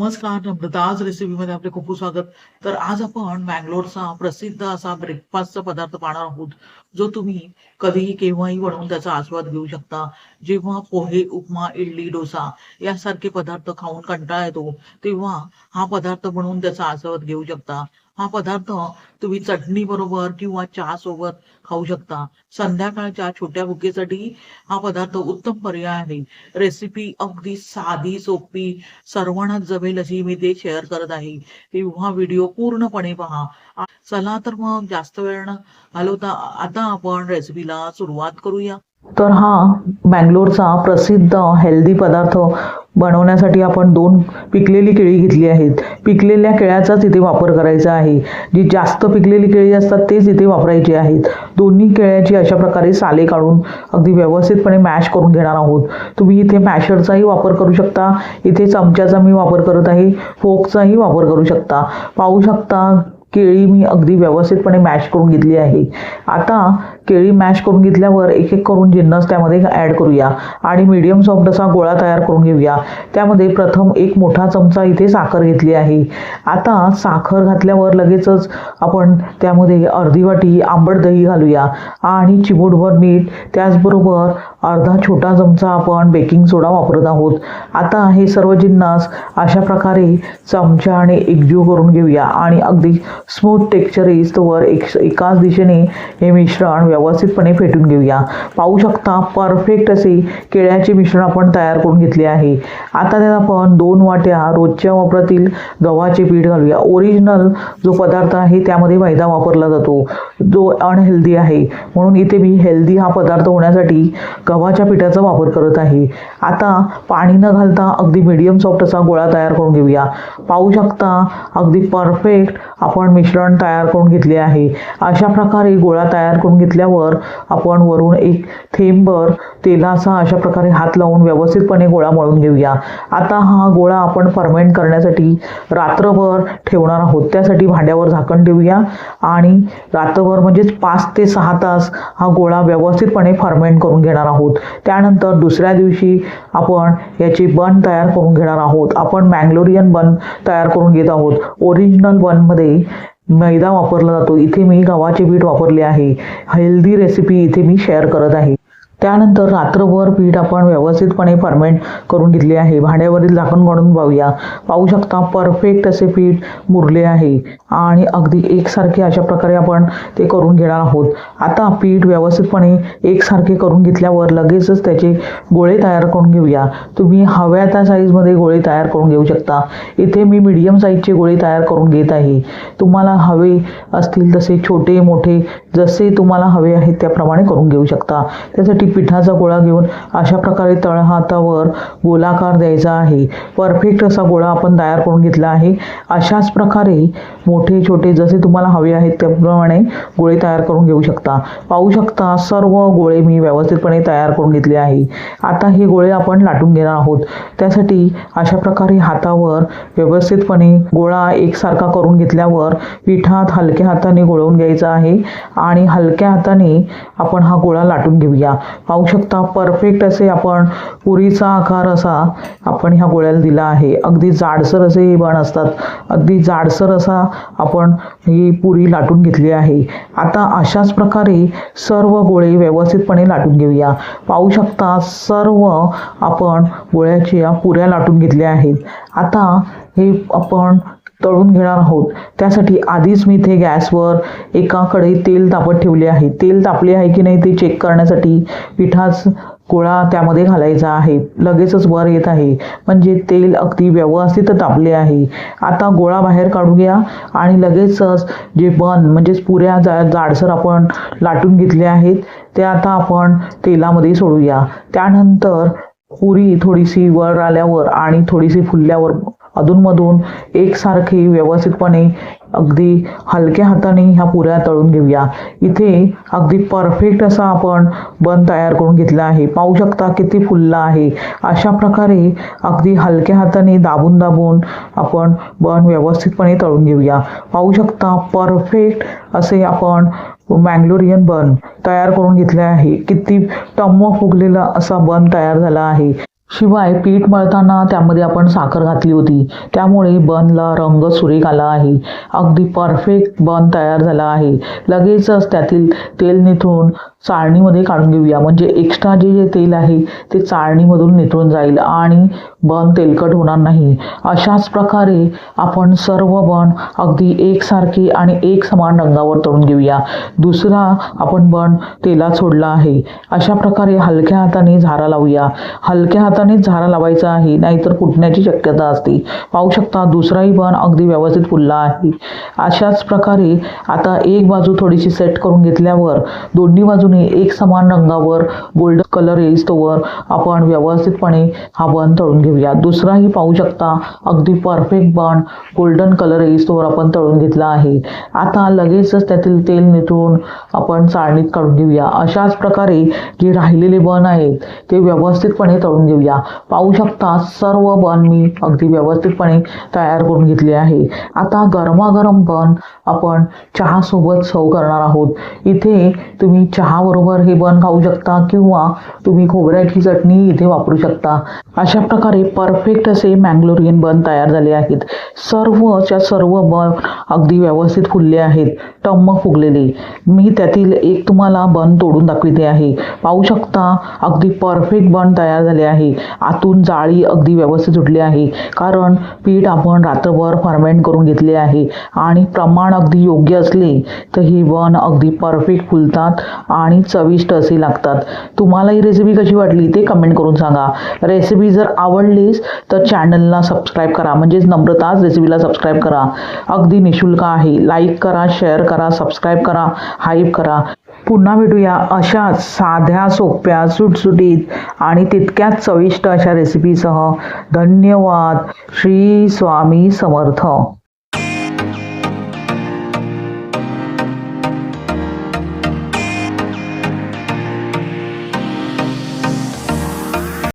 नमस्कार नम्रता, आज रेसिपीमध्ये आपले खूप खूप स्वागत. तर आज आपण मँगलोरचा प्रसिद्ध असा ब्रेकफास्टचा पदार्थ पाहणार आहोत, जो तुम्ही कधीही केव्हाही बनवून त्याचा आस्वाद घेऊ शकता. जेव्हा पोहे, उपमा, इडली, डोसा यासारखे पदार्थ खाऊन कंटाळा येतो, तेव्हा हा पदार्थ बनवून त्याचा आस्वाद घेऊ शकता. हा पदार्थ तुम्ही चटणी बरोबर किंवा चहा सोबत खाऊ शकता. संध्याकाळच्या छोट्या भुकेसाठी हा पदार्थ उत्तम पर्याय आहे. रेसिपी अगदी साधी, सोपी, सर्वांनाच जमेल अशी मी ते शेअर करत आहे. तेव्हा व्हिडिओ पूर्णपणे पहा. चला तर मग जास्त वेळ न घालवता आता आपण रेसिपीला सुरुवात करूया. तर हा मँगलोरचा प्रसिद्ध हेल्दी पदार्थ बनवण्यासाठी आपण 2 पिकलेली केळी घेतली आहेत. पिकलेल्या केळ्याचाच इथे वापर करायचा आहे. जी जास्त पिकलेली केळी असतात तेच इथे वापरायची आहेत. दोन्ही केळ्याची अशा प्रकारे साले काढून अगदी व्यवस्थितपणे मॅश करून घेणार आहोत. तुम्ही इथे मॅशरचाही वापर करू शकता. इथे चमच्याचा मी वापर करत आहे. फोर्कचाही वापर करू शकता. पाहू शकता केळी मी अगदी व्यवस्थितपणे मॅश करून घेतली आहे. आता केळी मॅश करून घेतल्यावर एक एक करून जिन्नस त्यामध्ये ॲड करूया आणि मीडियम सॉफ्ट असा गोळा तयार करून घेऊया. त्यामध्ये प्रथम एक मोठा चमचा इथे साखर घेतली आहे. आता साखर घातल्यावर लगेचच आपण त्यामध्ये अर्धी वाटी आंबट दही घालूया आणि चिमूटभर मीठ, त्याचबरोबर अर्धा छोटा चमचा आपण बेकिंग सोडा वापरत आहोत. आता हे सर्व जिन्नस अशा प्रकारे चमच्याने एकजीव करून घेऊया आणि अगदी स्मूथ टेक्स्चर येईस्तोवर एकाच दिशेने हे मिश्रण व्यवस्थितपणे फेटून घेऊया. पाहू शकता परफेक्ट असे केळ्याचे मिश्रण आपण तयार करून घेतले आहे. आता त्यात आपण 2 वाट्या रोजच्या वापरातील गव्हाचे पीठ घालूया. ओरिजिनल जो पदार्थ आहे त्यामध्ये मैदा वापरला जातो, जो अनहेल्दी आहे, म्हणून इथे मी हेल्दी हा पदार्थ होण्यासाठी गव्हाच्या पिठाचा वापर करत आहे. आता पाणी न घालता अगदी मीडियम सॉफ्ट असा गोळा तयार करून घेऊया. पाहू शकता अगदी परफेक्ट आपण मिश्रण तयार करून घेतले आहे. अशा प्रकारे गोळा तयार करून घेतल्यावर आपण वरून एक थेंबभर तेलाचा अशा प्रकारे हात लावून व्यवस्थितपणे गोळा मळून घेऊया. आता हा गोळा आपण फर्मेंट करण्यासाठी रात्रभर ठेवणार आहोत. त्यासाठी भांड्यावर झाकण ठेवूया आणि रात्रभर म्हणजेच 5 ते 6 तास हा गोळा व्यवस्थितपणे फर्मेंट करून घेणार आहोत. त्यानंतर दुसऱ्या दिवशी आपण याची बन तयार करून घेणार आहोत. आपण मँगलोरियन बन तयार करून घेत आहोत. ओरिजिनल बनमध्ये मैदा वापरला जातो, इथे मी गव्हाचे पीठ वापरले आहे. हेल्दी रेसिपी इथे मी शेअर करत आहे. त्यानंतर रात्रभर पीठ आपण व्यवस्थितपणे फर्मेंट करून घेतले आहे. भांड्यावरील झाकण काढून पाहूया. पाहू शकता परफेक्ट असे पीठ मुरले आहे आणि अगदी एकसारखे अशा प्रकारे आपण ते करून घेणार आहोत. आता पीठ व्यवस्थितपणे एकसारखे करून घेतल्यावर लगेचच त्याचे गोळे तयार करून घेऊया. तुम्ही हव्या त्या साईजमध्ये गोळे तयार करून घेऊ शकता. इथे मी मीडियम साईजचे गोळे तयार करून घेत आहे. तुम्हाला हवे असतील तसे छोटे मोठे जसे तुम्हाला हवे आहेत त्याप्रमाणे करून घेऊ शकता. त्यासाठी पिठाचा गोळा घेऊन अशा प्रकारे तळहातावर गोलाकार द्यायचा आहे. परफेक्ट असा गोळा आपण तयार करून घेतला आहे. अशाच प्रकारे मोठे छोटे जसे तुम्हाला हवे आहेत त्याप्रमाणे गोळे तयार करून घेऊ शकता. पाहू शकता सर्व गोळे मी व्यवस्थितपणे तयार करून घेतले आहे. आता हे गोळे आपण लाटून घेणार आहोत. त्यासाठी अशा प्रकारे हातावर व्यवस्थितपणे गोळा एकसारखा करून घेतल्यावर पिठात हलक्या हाताने गोळवून घ्यायचा आहे आणि हलक्या हाताने आपण हा गोळा लाटून घेऊया. पाहू शकता परफेक्ट असे आपण पुरीचा आकार असा आपण ह्या गोळ्याला दिला आहे. अगदी जाडसर असे हे बन असतात. अगदी जाडसर असा आपण ही पुरी लाटून घेतली आहे. आता अशाच प्रकारे सर्व गोळे व्यवस्थितपणे लाटून घेऊया. पाहू शकता सर्व आपण गोळ्याच्या पुऱ्या लाटून घेतल्या आहेत. आता हे आपण तळून घेणार आहोत. त्यासाठी आधीच मी इथे गॅसवर एका कढईत तेल तापत ठेवले आहे. तेल तापले आहे की नाही ते चेक करण्यासाठी पिठाचा गोळा त्यामध्ये घालायचा आहे. लगेचच वर येत आहे म्हणजे तेल अगदी व्यवस्थित तापले आहे. आता गोळा बाहेर काढूया आणि लगेचच जे बन म्हणजेच पुऱ्या जाडसर आपण लाटून घेतल्या आहेत त्या आता आपण तेलामध्ये सोडूया. त्यानंतर पुरी थोडीशी वर आल्यावर आणि थोडीशी फुलल्यावर अधूनमधून एकसारखी व्यवस्थितपणे अगदी हलक्या हाताने ह्या पुऱ्या तळून घेऊया. इथे अगदी परफेक्ट असा आपण बन तयार करून घेतला आहे. पाहू शकता किती फुलला आहे. अशा प्रकारे अगदी हलक्या हाताने दाबून दाबून आपण बन व्यवस्थितपणे तळून घेऊया. पाहू शकता परफेक्ट असे आपण मँगलोरियन बन तयार करून घेतले आहे. किती टम्म फुगलेला असा बन तयार झाला आहे. शिवाय पीठ मळताना त्यामध्ये आपण साखर घातली होती, त्यामुळे बनला रंग सुरेख आला आहे. अगदी परफेक्ट बन तयार झाला आहे. लगेचच त्यातील तेल निथळून चाळणीमध्ये काढून घेऊया, म्हणजे एक्स्ट्रा जे तेल आहे ते चाळणीमधून निथळून जाईल आणि बन तेलकट होणार नाही. अशाच प्रकारे आपण सर्व बन अगदी एकसारखे आणि एक समान रंगावर तळून घेऊया. दुसरा आपण बन तेलात सोडला आहे. अशा प्रकारे हलक्या हाताने झारा लावूया. हलक्या हातानेच झारा लावायचा आहे, नाहीतर फुटण्याची शक्यता असते. पाहू शकता दुसराही बन अगदी व्यवस्थित फुलला आहे. अशाच प्रकारे आता एक बाजू थोडीशी सेट करून घेतल्यावर दोन्ही बाजूने एक समान रंगावर गोल्डन कलर येईस्तोवर आपण व्यवस्थितपणे हा बन तळून घेऊया. दुसराही पाहू शकता अगदी परफेक्ट बन गोल्डन कलर येईस्तोवर आपण तळून घेतला आहे. आता लगेचच त्यातील तेल निथळून आपण चाळणीत काढून घेऊया. अशाच प्रकारे जे राहिलेले बन आहेत ते व्यवस्थितपणे तळून घेऊया. पाहू शकता सर्व बन मी अगदी व्यवस्थितपणे तयार करून घेतले आहे. आता गरमागरम बन आपण चहासोबत सर्व करणार आहोत. इथे तुम्ही चहाबरोबर हे बन खाऊ शकता किंवा तुम्ही खोबऱ्याची चटणी इथे वापरू शकता. अशा प्रकारे परफेक्ट असे मँगलोरियन बन तयार झाले आहेत. सर्वच्या सर्व बन अगदी व्यवस्थित फुलले आहेत, टम्म फुगलेले. मी त्यातील एक तुम्हाला बन तोडून दाखवते आहे. पाहू शकता अगदी परफेक्ट बन तयार झाले आहे. आतून जाळी अगदी व्यवस्थित सुटली आहे, कारण पीठ आपण रात्रभर फर्मेंट करून घेतले आहे आणि प्रमाण अगदी योग्य असले तर ही बन अगदी परफेक्ट फुलतात आणि चविष्ट असे लागतात. तुम्हाला ही रेसिपी कशी वाटली ते कमेंट करून सांगा. रेसिपी जर आवडलीच तर चॅनलला सबस्क्राईब करा, म्हणजेच नम्रताज रेसिपीला सबस्क्राईब करा. अगदी निशुल्क आहे. लाईक करा, शेअर करा, सबस्क्राईब करा, हाईप करा. पुन्हा भेटूया अशाच साध्या सोप्या सुटसुटीत आणि तितक्याच चविष्ट अशा रेसिपीसह. धन्यवाद. श्री स्वामी समर्थ.